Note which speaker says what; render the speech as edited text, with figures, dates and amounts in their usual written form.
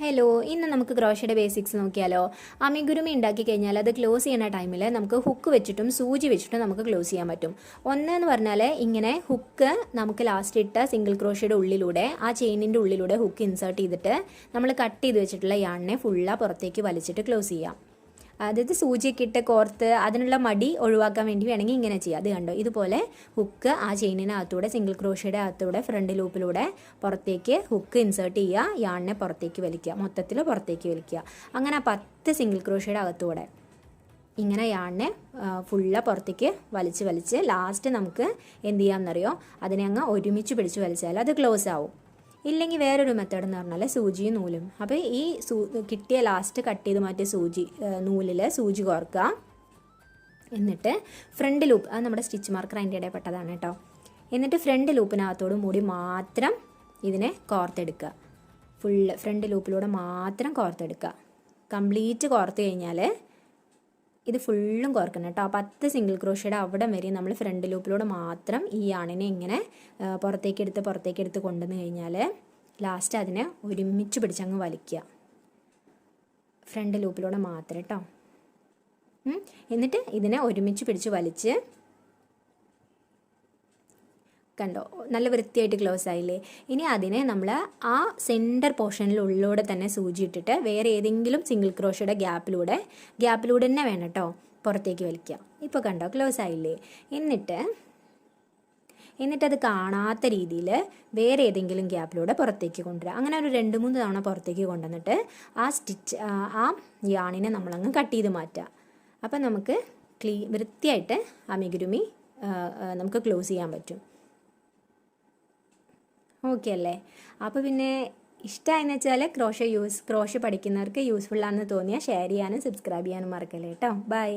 Speaker 1: Hello, ഇന്ന് നമുക്ക് ക്രോഷയുടെ basics നോക്കിയാലോ. അമിഗുരുമി ഉണ്ടാക്കി കഴിഞ്ഞാൽ അത് ക്ലോസ് ചെയ്യുന്ന ടൈമിൽ നമുക്ക് ഹുക്ക് വെച്ചിട്ടും സൂചി വെച്ചിട്ടും നമുക്ക് ക്ലോസ് ചെയ്യാൻ പറ്റും. ഒന്നെന്ന് പറഞ്ഞാൽ ഇങ്ങനെ ഹുക്ക് നമുക്ക് ലാസ്റ്റ് ഇട്ട സിംഗിൾ ക്രോഷയുടെ ഉള്ളിലൂടെ ആ ചെയിനിൻ്റെ ഉള്ളിലൂടെ ഹുക്ക് ഇൻസേർട്ട് ചെയ്തിട്ട് നമ്മൾ കട്ട് ചെയ്ത് വെച്ചിട്ടുള്ള യാണിനെ ഫുള്ളാ പുറത്തേക്ക് വലിച്ചിട്ട് ക്ലോസ് ചെയ്യാം. അതായത് സൂചിയൊക്കെ ഇട്ട് കോർത്ത് അതിനുള്ള മടി ഒഴിവാക്കാൻ വേണ്ടി വേണമെങ്കിൽ ഇങ്ങനെ ചെയ്യാം. അത് കണ്ടോ, ഇതുപോലെ ഹുക്ക് ആ ചെയിനിനകത്തൂടെ സിംഗിൾ ക്രോഷയുടെ അകത്തൂടെ ഫ്രണ്ട് ലൂപ്പിലൂടെ പുറത്തേക്ക് ഹുക്ക് ഇൻസേർട്ട് ചെയ്യുക, യാണിനെ പുറത്തേക്ക് വലിക്കുക, മൊത്തത്തിൽ പുറത്തേക്ക് വലിക്കുക. അങ്ങനെ 10 സിംഗിൾ ക്രോഷയുടെ അകത്തൂടെ ഇങ്ങനെ യാണിനെ ഫുള്ള് പുറത്തേക്ക് വലിച്ച് ലാസ്റ്റ് നമുക്ക് എന്ത് ചെയ്യാമെന്നറിയോ, അതിനെ അങ്ങ് ഒരുമിച്ച് പിടിച്ച് വലിച്ചാൽ അത് ക്ലോസ് ആവും. ഇല്ലെങ്കിൽ വേറൊരു മെത്തേഡ് എന്ന് പറഞ്ഞാൽ സൂചിയും നൂലും. അപ്പോൾ ഈ കിട്ടിയ ലാസ്റ്റ് കട്ട് ചെയ്ത് മാറ്റിയ നൂലിൽ സൂചി കോർക്കുക. എന്നിട്ട് ഫ്രണ്ട് ലൂപ്പ്, അത് നമ്മുടെ സ്റ്റിച്ച് മാർക്കർ അതിൻ്റെ ഇടയിൽ പെട്ടതാണ് കേട്ടോ. എന്നിട്ട് ഫ്രണ്ട് ലൂപ്പിനകത്തോട് കൂടി മാത്രം ഇതിനെ കോർത്തെടുക്കുക. ഫുള്ള് ഫ്രണ്ട് ലൂപ്പിലൂടെ മാത്രം കോർത്തെടുക്കുക. കംപ്ലീറ്റ് കോർത്ത് കഴിഞ്ഞാൽ ഇത് ഫുള്ളും കോർക്കണം കേട്ടോ. 10 സിംഗിൾ ക്രോഷയുടെ അവിടെ വരെ നമ്മൾ ഫ്രണ്ട് ലൂപ്പിലൂടെ മാത്രം ഈ യാണിനെ ഇങ്ങനെ പുറത്തേക്കെടുത്ത് കൊണ്ടുവന്ന് കഴിഞ്ഞാൽ ലാസ്റ്റ് അതിനെ ഒരുമിച്ച് പിടിച്ചങ്ങ് വലിക്കുക. ഫ്രണ്ട് ലൂപ്പിലൂടെ മാത്രം കേട്ടോ. എന്നിട്ട് ഇതിനെ ഒരുമിച്ച് പിടിച്ച് വലിച്ച് കണ്ടോ, നല്ല വൃത്തിയായിട്ട് ക്ലോസ് ആയില്ലേ. ഇനി അതിനെ നമ്മൾ ആ സെൻറ്റർ പോർഷനിലുള്ളിലൂടെ തന്നെ സൂചി ഇട്ടിട്ട് വേറെ ഏതെങ്കിലും സിംഗിൾ ക്രോഷയുടെ ഗ്യാപ്പിലൂടെ തന്നെ വേണം കേട്ടോ പുറത്തേക്ക് വലിക്കുക. ഇപ്പോൾ കണ്ടോ, ക്ലോസ് ആയില്ലേ. എന്നിട്ടത് കാണാത്ത രീതിയിൽ വേറെ ഏതെങ്കിലും ഗ്യാപ്പിലൂടെ പുറത്തേക്ക് കൊണ്ടുവരിക. അങ്ങനെ ഒരു 2-3 തവണ പുറത്തേക്ക് കൊണ്ടുവന്നിട്ട് ആ യാണിനെ നമ്മളങ്ങ് കട്ട് ചെയ്ത് മാറ്റുക. അപ്പം നമുക്ക് വൃത്തിയായിട്ട് അമിഗുരുമി നമുക്ക് ക്ലോസ് ചെയ്യാൻ പറ്റും. ഓക്കെ അല്ലേ. അപ്പോൾ പിന്നെ ഇഷ്ടമായെന്ന് വെച്ചാൽ ക്രോഷ പഠിക്കുന്നവർക്ക് യൂസ്ഫുൾ ആണെന്ന് തോന്നിയാൽ ഷെയർ ചെയ്യാനും സബ്സ്ക്രൈബ് ചെയ്യാനും മറക്കല്ലേ കേട്ടോ. ബൈ.